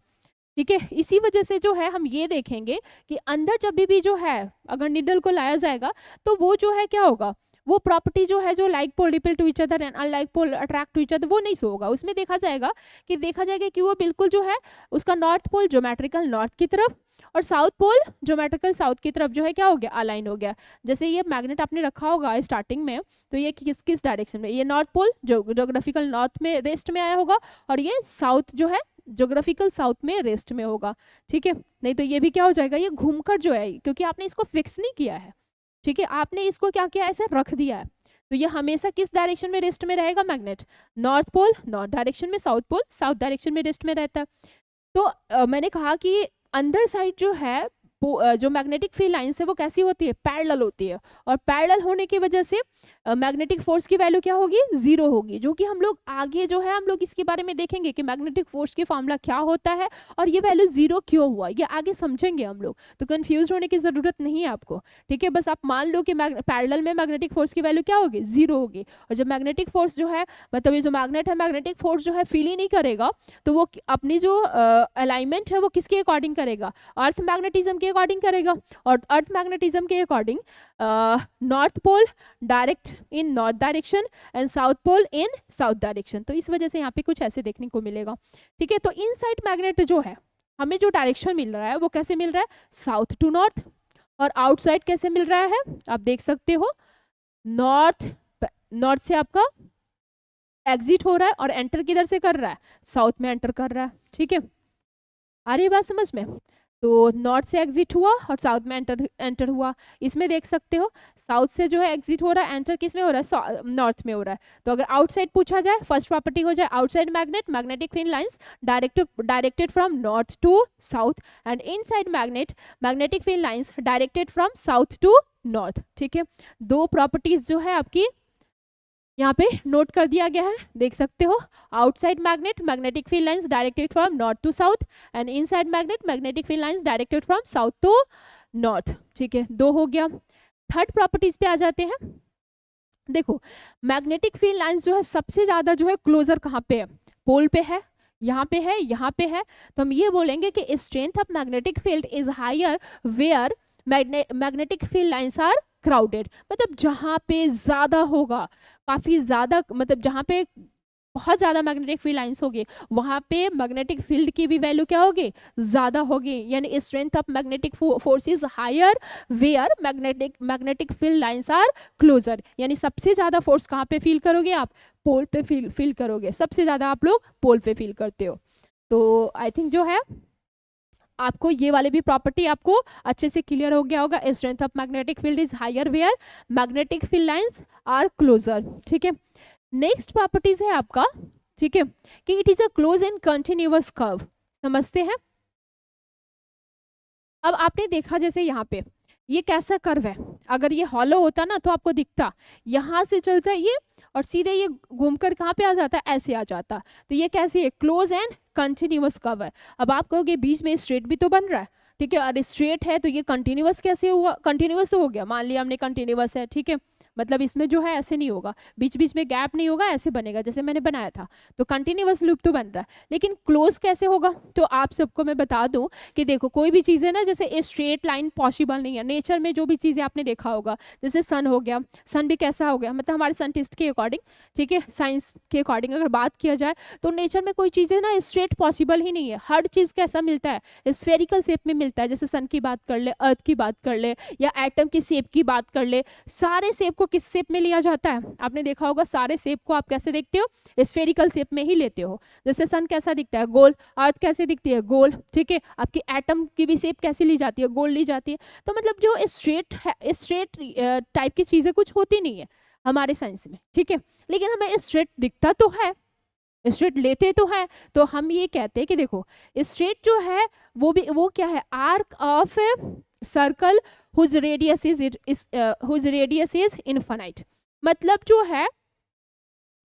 ठीक है। इसी वजह से जो है हम ये देखेंगे कि अंदर जब भी जो है अगर निडल को लाया जाएगा तो वो जो है क्या होगा, वो प्रॉपर्टी जो है जो like pole repel to each other and unlike pole attract to each other, वो नहीं सो होगा। उसमें देखा जाएगा कि वो बिल्कुल जो है उसका नॉर्थ पोल ज्योमेट्रिकल नॉर्थ की तरफ और साउथ पोल ज्योमेट्रिकल साउथ की तरफ जो है क्या हो गया, अलाइन हो गया। जैसे ये मैग्नेट आपने रखा होगा स्टार्टिंग में, तो ये किस किस डायरेक्शन में, ये नॉर्थ पोल ज्योग्राफिकल नॉर्थ में रेस्ट में आया होगा और ये साउथ जो है ज्योग्राफिकल साउथ में रेस्ट में होगा, ठीक है। नहीं तो ये भी क्या हो जाएगा, ये घूमकर जो है, क्योंकि आपने इसको फिक्स नहीं किया है, ठीक है, आपने इसको क्या किया, ऐसे रख दिया है। तो ये हमेशा किस डायरेक्शन में रेस्ट में रहेगा magnet, north pole north direction में, साउथ पोल साउथ डायरेक्शन में रेस्ट में रहता है। तो मैंने कहा कि अंदर साइड जो है जो मैग्नेटिक फील्ड लाइंस है वो कैसी होती है, पैरेलल होती है। और पैरेलल होने की वजह से मैग्नेटिक फोर्स की वैल्यू क्या होगी, 0 होगी। जो कि हम लोग आगे जो है हम लोग इसके बारे में देखेंगे कि मैग्नेटिक फोर्स की फॉर्मूला क्या होता है और ये वैल्यू 0 क्यों हुआ, ये आगे समझेंगे हम लोग। तो कंफ्यूज होने की जरूरत नहीं है आपको, ठीक है। बस आप मान लो कि पैरेलल में मैग्नेटिक फोर्स की वैल्यू क्या होगी, 0 होगी। और जब मैग्नेटिक फोर्स जो है, मतलब ये जो मैग्नेट है, मैग्नेटिक फोर्स जो है फील ही नहीं करेगा, तो वो अपनी जो अलाइनमेंट है वो किसके अकॉर्डिंग करेगा, अर्थ मैग्नेटिज्म के अकॉर्डिंग करेगा। और अर्थ मैग्नेटिज्म के according north pole direct in north direction and south pole in south direction. तो इस वजह से यहाँ पे कुछ ऐसे देखने को मिलेगा, ठीक है। तो इनसाइड मैग्नेट जो है हमें जो डायरेक्शन मिल रहा है वो कैसे मिल रहा है, साउथ टू नॉर्थ। और आउटसाइड कैसे मिल रहा है, आप देख सकते हो, नॉर्थ से आपका एग्जिट हो रहा है और एंटर किधर से कर रहा है, साउथ में एंटर कर रहा है, ठीक है। आ रही बात समझ में। तो नॉर्थ से एग्जिट हुआ और साउथ में एंटर हुआ। इसमें देख सकते हो साउथ से जो है एग्जिट हो रहा है, एंटर किस में हो रहा है, नॉर्थ में हो रहा है। तो अगर आउटसाइड पूछा जाए, फर्स्ट प्रॉपर्टी हो जाए outside magnet, magnetic field lines directed from north to south and inside magnet, magnetic field lines directed from south to north, ठीक है। दो प्रॉपर्टीज जो है आपकी यहाँ पे नोट कर दिया गया है, देख सकते हो। Outside magnet, magnetic field lines directed from north to south and inside magnet, magnetic field lines directed from south to north, ठीक है। 2 हो गया। थर्ड प्रॉपर्टीज पे आ जाते हैं। देखो मैग्नेटिक फील्ड लाइंस जो है सबसे ज्यादा जो है क्लोजर कहाँ पे है, पोल पे है, यहाँ पे है, यहाँ पे है। तो हम ये बोलेंगे कि strength of magnetic field is higher where magnetic field lines are crowded, मतलब जहाँ पे ज्यादा होगा, काफी ज्यादा, मतलब जहाँ पे बहुत ज्यादा मैग्नेटिक फील्ड लाइंस होगी वहां पे मैग्नेटिक फील्ड की भी वैल्यू क्या होगी, ज्यादा होगी। यानी strength of magnetic force is higher where magnetic field lines are closer. यानी सबसे ज्यादा फोर्स कहाँ पे फील करोगे आप, पोल पे फील करोगे। सबसे ज्यादा आप लोग पोल पे फील करते हो। तो आई थिंक जो है आपको ये वाले भी प्रॉपर्टी आपको अच्छे से क्लियर हो गया होगा। Strength of magnetic field is higher where magnetic field lines are closer, ठीक है। नेक्स्ट प्रॉपर्टीज है आपका, ठीक है, कि it is a close and continuous curve. समझते हैं, अब आपने देखा जैसे यहाँ पे ये कैसा कर्व है, अगर ये हॉलो होता ना तो आपको दिखता, यहाँ से चलता है ये और सीधे ये घूमकर कहाँ पे आ जाता है, ऐसे आ जाता। तो ये कैसी है, क्लोज एंड कंटिन्यूअस कर्व है। अब आप कहोगे बीच में स्ट्रेट भी तो बन रहा है, ठीक है, और स्ट्रेट है तो ये कंटिन्यूअस कैसे हुआ, कंटिन्यूअस तो हो गया, मान लिया हमने कंटिन्यूअस है, ठीक है, मतलब इसमें जो है ऐसे नहीं होगा, बीच बीच में गैप नहीं होगा, ऐसे बनेगा जैसे मैंने बनाया था, तो कंटिन्यूअस लूप तो बन रहा है। लेकिन क्लोज कैसे होगा, तो आप सबको मैं बता दूं कि देखो कोई भी चीज़ है ना, जैसे ए स्ट्रेट लाइन पॉसिबल नहीं है नेचर में, जो भी चीज़ें आपने देखा होगा, जैसे सन हो गया, सन भी कैसा हो गया, मतलब हमारे साइंटिस्ट के अकॉर्डिंग, ठीक है, साइंस के अकॉर्डिंग अगर बात किया जाए तो नेचर में कोई चीज़ें ना स्ट्रेट पॉसिबल ही नहीं है, हर चीज़ कैसा मिलता है, स्फेरिकल शेप में मिलता है। जैसे सन की बात कर ले, अर्थ की बात कर ले, या एटम की शेप की बात कर ले, सारे शेप को किस शेप में लिया जाता है, आपने देखा होगा सारे शेप को आप कैसे देखते हो, स्फेरिकल शेप में ही लेते हो। जैसे सन कैसा दिखता है, गोल, अर्थ कैसे दिखती है, गोल, ठीक है, आपकी एटम की भी शेप कैसी ली जाती है, गोल ली जाती है। तो मतलब जो स्ट्रेट है, स्ट्रेट टाइप की चीजें कुछ होती नहीं है हमारे साइंस में, ठीक है, लेकिन हमें स्ट्रेट दिखता तो है, स्ट्रेट लेते तो है, तो हम ये कहते हैं कि देखो स्ट्रेट जो है वो क्या है, arc of circle whose radius is infinite. मतलब जो है,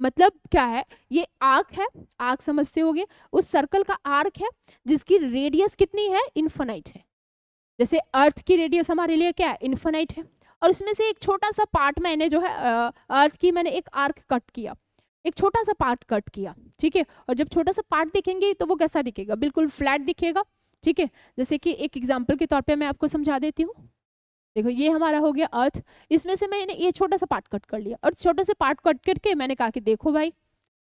मतलब क्या है, ये आर्क है, आर्क समझते होगे, उस सर्कल का आर्क है जिसकी रेडियस कितनी है, इनफाइनाइट है। जैसे अर्थ की रेडियस हमारे लिए क्या है, इनफाइनाइट है, और उसमें से एक छोटा सा पार्ट मैंने जो है अर्थ की मैंने एक आर्क कट किया, एक छोटा सा पार्ट कट किया, ठीक है, और जब छोटा सा पार्ट दिखेंगे तो वो कैसा दिखेगा, बिल्कुल फ्लैट दिखेगा, ठीक है। जैसे कि एक एग्जांपल के तौर पे मैं आपको समझा देती हूँ, देखो ये हमारा हो गया अर्थ, इसमें से मैंने ये छोटा सा पार्ट कट कर लिया, और छोटे से पार्ट कट करके मैंने कहा कि देखो भाई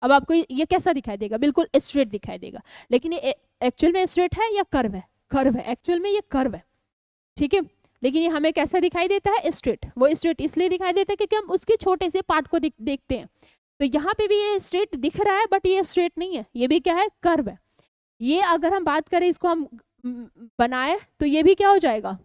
अब आपको ये कैसा दिखाई देगा, बिल्कुल स्ट्रेट दिखाई देगा, लेकिन ये एक्चुअल में स्ट्रेट है या कर्व है, कर्व है, एक्चुअल में ये कर्व है, ठीक है, लेकिन ये हमें कैसा दिखाई देता है, स्ट्रेट। वो स्ट्रेट इसलिए दिखाई देता है क्योंकि हम उसके छोटे से पार्ट को देखते हैं। तो यहाँ पे भी ये स्ट्रेट दिख रहा है, बट ये स्ट्रेट नहीं है, ये भी क्या है, कर्व है। ये अगर हम बात करें, इसको हम बनाए तो ये भी क्या हो जाएगा,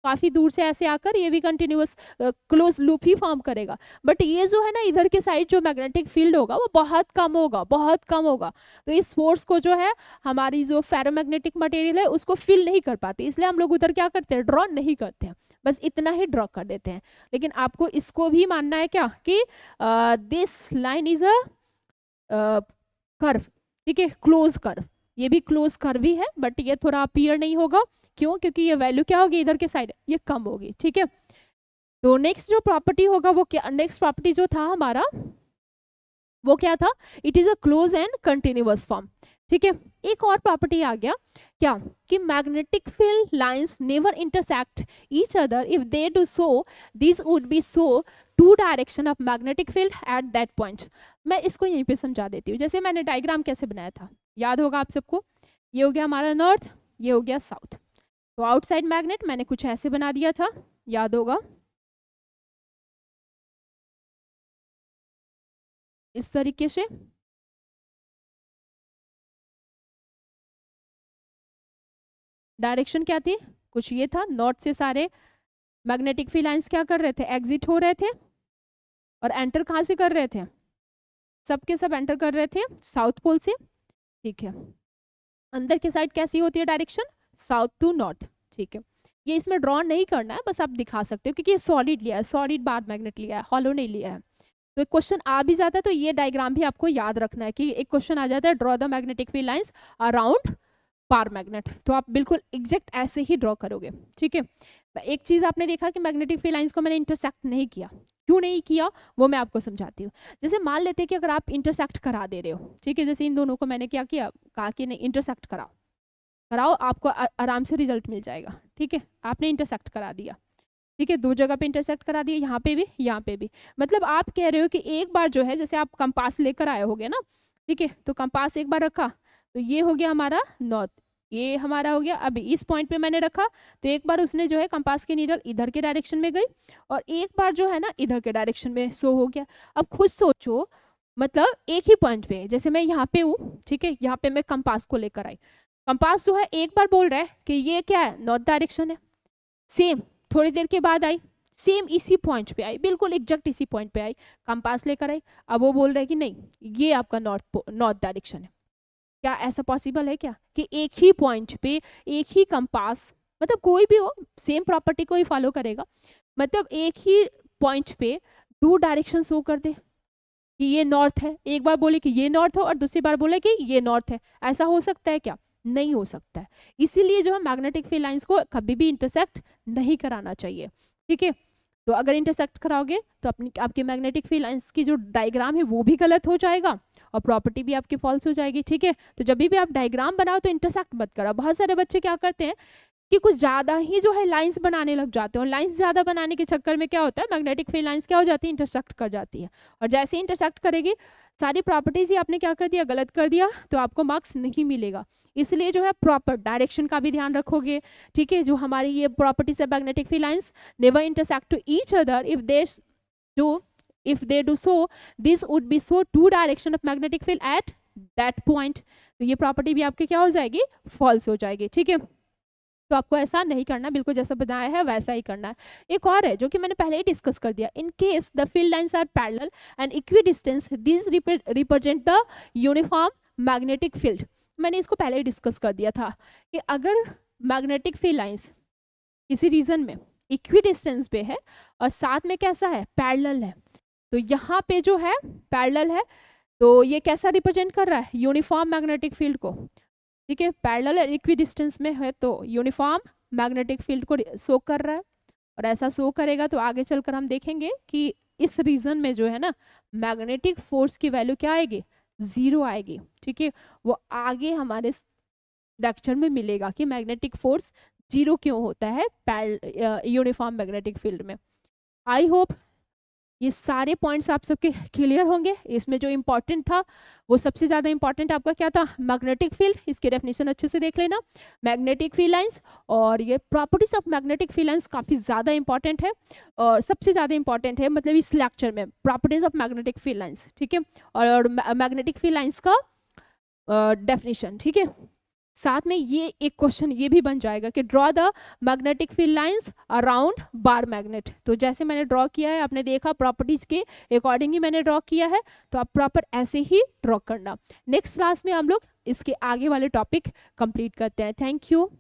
काफी दूर से ऐसे आकर ये भी कंटिन्यूअस क्लोज लूप ही फॉर्म करेगा। बट ये जो है ना, इधर के साइड जो मैग्नेटिक फील्ड होगा वो बहुत कम होगा, बहुत कम होगा, तो इस फोर्स को जो है हमारी जो फेरोमैग्नेटिक मटेरियल है उसको फील नहीं कर पाती, इसलिए हम लोग उधर क्या करते हैं, ड्रॉ नहीं करते हैं, बस इतना ही ड्रॉ कर देते हैं। लेकिन आपको इसको भी मानना है क्या, कि this line is a curve, ठीक है, क्लोज कर्व, ये भी क्लोज कर्व ही है, बट ये थोड़ा अपीयर नहीं होगा, क्यों, क्योंकि ये वैल्यू क्या होगी, इधर के साइड ये कम होगी, ठीक है। तो नेक्स्ट जो प्रॉपर्टी होगा वो क्या, नेक्स्ट प्रॉपर्टी जो था हमारा वो क्या था, it is a close and continuous form, ठीक है। एक और प्रॉपर्टी आ गया क्या, कि magnetic field lines never intersect each other, if they do so this would be so two direction of magnetic field at that point. मैं इसको यहीं पे समझा देती हूँ, जैसे मैंने डायग्राम कैसे बनाया था, याद होगा आप सबको, ये हो गया हमारा नॉर्थ, ये हो गया साउथ, तो आउटसाइड मैग्नेट मैंने कुछ ऐसे बना दिया था, याद होगा, इस तरीके से। डायरेक्शन क्या थी, कुछ ये था, नॉर्थ से सारे मैग्नेटिक फील्ड लाइंस क्या कर रहे थे, एग्जिट हो रहे थे, और एंटर कहाँ से कर रहे थे, सब के सब एंटर कर रहे थे साउथ पोल से, ठीक है। अंदर की साइड कैसी होती है डायरेक्शन, साउथ टू नॉर्थ, ठीक है। ये इसमें ड्रॉ नहीं करना है, बस आप दिखा सकते हो, क्योंकि ये सॉलिड लिया है, सॉलिड बार मैग्नेट लिया है, हॉलो नहीं लिया है। तो एक क्वेश्चन आ भी जाता है तो ये डायग्राम भी आपको याद रखना है, कि एक क्वेश्चन आ जाता है, draw the magnetic field lines around bar magnet, तो आप बिल्कुल एग्जैक्ट ऐसे ही ड्रॉ करोगे, ठीक है। एक चीज आपने देखा कि मैग्नेटिक फील्ड लाइंस को मैंने इंटरसेक्ट नहीं किया, क्यों नहीं किया वो मैं आपको समझाती हूँ। जैसे मान लेते हैं कि अगर आप इंटरसेक्ट करा दे रहे हो, ठीक है, जैसे इन दोनों को मैंने क्या किया, कहा कि नहीं इंटरसेक्ट कराओ, कराओ, आपको आराम से रिजल्ट मिल जाएगा, ठीक है, आपने इंटरसेक्ट करा दिया, ठीक है, दो जगह पे इंटरसेक्ट करा दिया, यहाँ पे भी, यहाँ पे भी, मतलब आप कह रहे हो कि एक बार जो है, जैसे आप कंपास लेकर आए होगे ना, ठीक है, तो कंपास एक बार रखा, तो ये हो गया हमारा नॉर्थ, ये हमारा हो गया, अभी इस पॉइंट पे मैंने रखा, तो एक बार उसने जो है कंपास की नीडल इधर के डायरेक्शन में गई, और एक बार जो है ना इधर के डायरेक्शन में शो हो गया। अब खुद सोचो, मतलब एक ही पॉइंट पे, जैसे मैं यहाँ पे हूँ, ठीक है, यहाँ पे मैं कंपास को लेकर आई, कंपास जो है एक बार बोल रहा है कि ये क्या है, नॉर्थ डायरेक्शन है, सेम थोड़ी देर के बाद आई, सेम इसी पॉइंट पे आई, बिल्कुल एग्जैक्ट इसी पॉइंट पे आई, कंपास लेकर आई, अब वो बोल रहा है कि नहीं ये आपका नॉर्थ डायरेक्शन है। क्या ऐसा पॉसिबल है क्या, कि एक ही पॉइंट पे एक ही कंपास मतलब कोई भी हो सेम प्रॉपर्टी को ही फॉलो करेगा। मतलब एक ही पॉइंट पे दो डायरेक्शन शो कर दे कि ये नॉर्थ है, एक बार बोले कि ये नॉर्थ है और दूसरी बार बोले कि ये नॉर्थ है, ऐसा हो सकता है क्या? नहीं हो सकता है। इसीलिए जो है मैग्नेटिक फील्ड लाइंस को कभी भी इंटरसेक्ट नहीं कराना चाहिए, ठीक है। तो अगर इंटरसेक्ट कराओगे तो अपनी आपके मैग्नेटिक फील्ड लाइंस की जो डायग्राम है वो भी गलत हो जाएगा और प्रॉपर्टी भी आपकी फॉल्स हो जाएगी, ठीक है। तो जब भी आप डायग्राम बनाओ तो इंटरसेक्ट मत करो। बहुत सारे बच्चे क्या करते हैं कि कुछ ज़्यादा ही जो है लाइंस बनाने लग जाते हैं, और लाइंस ज़्यादा बनाने के चक्कर में क्या होता है, मैग्नेटिक फील्ड लाइंस क्या हो जाती है, इंटरसेक्ट कर जाती है। और जैसे ही इंटरसेक्ट करेगी सारी प्रॉपर्टीज ही आपने क्या कर दिया, गलत कर दिया, तो आपको मार्क्स नहीं मिलेगा। इसलिए जो है प्रॉपर डायरेक्शन का भी ध्यान रखोगे, ठीक है। जो हमारी ये प्रॉपर्टीज है magnetic field lines never intersect to each other if they do so, this would be so two direction of magnetic field at that point। तो ये प्रॉपर्टी भी आपकी क्या हो जाएगी, फॉल्स हो जाएगी, ठीक है। तो आपको ऐसा नहीं करना, बिल्कुल जैसा बनाया है वैसा ही करना है। एक और है जो कि मैंने पहले ही डिस्कस कर दिया, in case the field lines are parallel and equidistance this represent the uniform magnetic field. मैंने इसको पहले ही डिस्कस कर दिया था कि अगर मैग्नेटिक फील्ड लाइंस किसी रीजन में इक्विडिस्टेंस पे है और साथ में कैसा है, पैरेलल है, तो यहाँ पे जो है पैरेलल है तो ये कैसा रिप्रेजेंट कर रहा है, यूनिफॉर्म मैग्नेटिक फील्ड को, ठीक है। पैरेलल और इक्विडिस्टेंस में है तो यूनिफॉर्म मैग्नेटिक फील्ड को शो कर रहा है, और ऐसा शो करेगा तो आगे चलकर हम देखेंगे कि इस रीजन में जो है ना मैग्नेटिक फोर्स की वैल्यू क्या आएगी, 0 आएगी, ठीक है। वो आगे हमारे लेक्चर में मिलेगा कि मैग्नेटिक फोर्स 0 क्यों होता है यूनिफॉर्म मैग्नेटिक फील्ड में। आई होप ये सारे पॉइंट्स आप सबके क्लियर होंगे। इसमें जो इंपॉर्टेंट था वो सबसे ज़्यादा इंपॉर्टेंट आपका क्या था, मैग्नेटिक फील्ड, इसके डेफिनेशन अच्छे से देख लेना, मैग्नेटिक फील्ड लाइंस, और ये properties of magnetic field lines काफ़ी ज़्यादा इंपॉर्टेंट है और सबसे ज़्यादा इंपॉर्टेंट है मतलब इस लेक्चर में properties of magnetic field lines, ठीक है। और मैग्नेटिक फील्ड लाइंस का डेफिनेशन, ठीक है। साथ में ये एक क्वेश्चन ये भी बन जाएगा कि draw the magnetic field lines around bar magnet. तो जैसे मैंने ड्रॉ किया है, आपने देखा प्रॉपर्टीज के अकॉर्डिंग ही मैंने ड्रॉ किया है, तो आप प्रॉपर ऐसे ही ड्रॉ करना। नेक्स्ट क्लास में हम लोग इसके आगे वाले टॉपिक कंप्लीट करते हैं। Thank you.